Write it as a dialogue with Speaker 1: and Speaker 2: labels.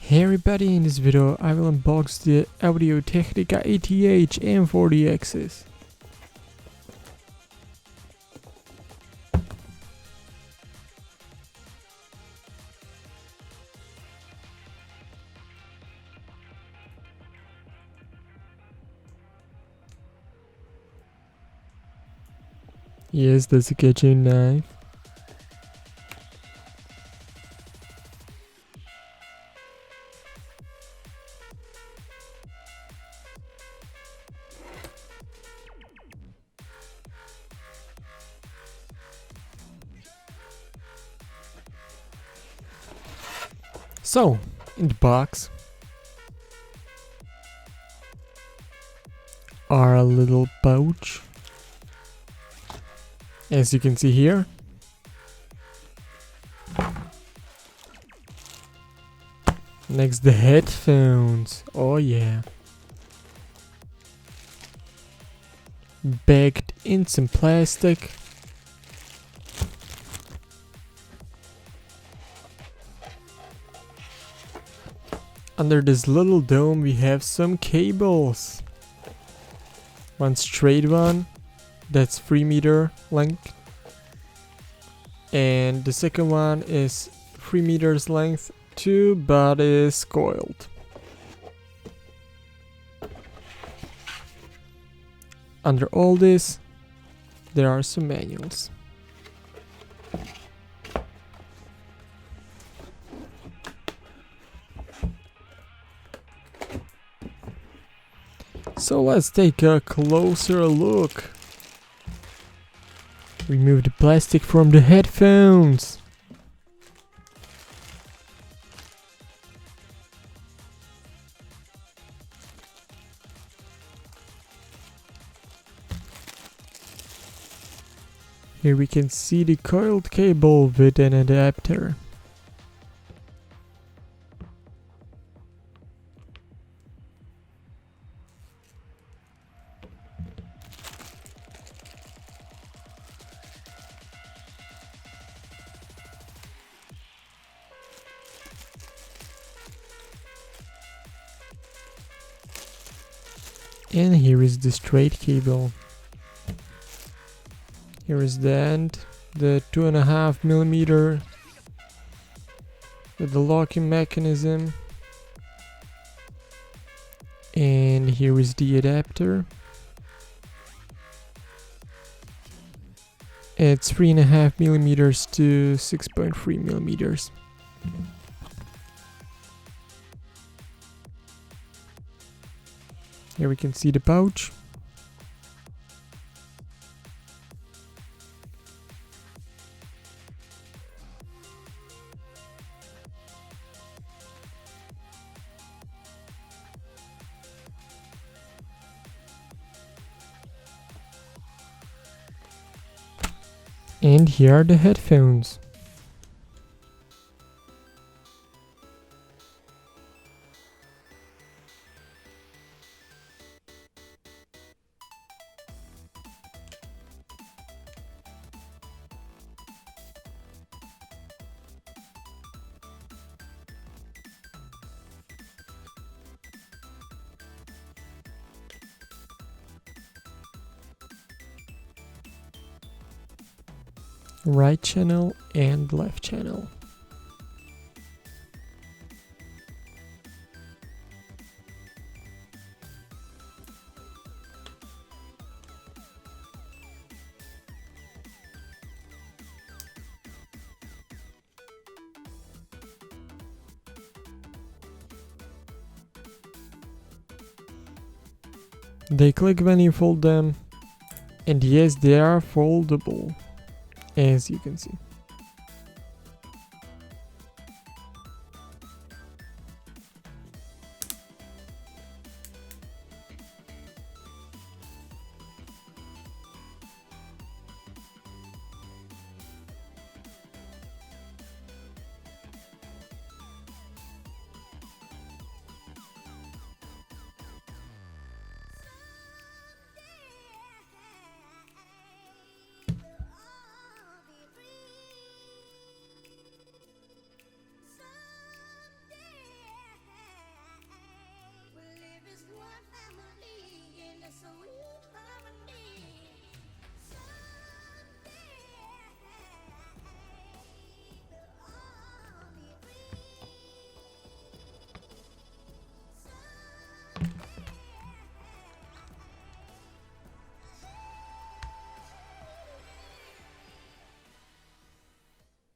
Speaker 1: Hey everybody, in this video I will unbox the Audio-Technica ATH-M40x. Yes, that's a kitchen knife. So, in the box are a little pouch, as you can see here. Next, the headphones. Oh yeah. Bagged in some plastic. Under this little dome we have some cables. One straight one, that's 3 meter length. And the second one is 3 meters length too, but is coiled. Under all this, there are some manuals. So let's take a closer look. Remove the plastic from the headphones. Here we can see the coiled cable with an adapter. And here is the straight cable. Here is the end, the 2.5 millimeter with the locking mechanism. And here is the adapter. It's 3.5 millimeters to 6.3 millimeters. Here we can see the pouch. And here are the headphones. Right channel and left channel. They click when you fold them, and yes, they are foldable, as you can see.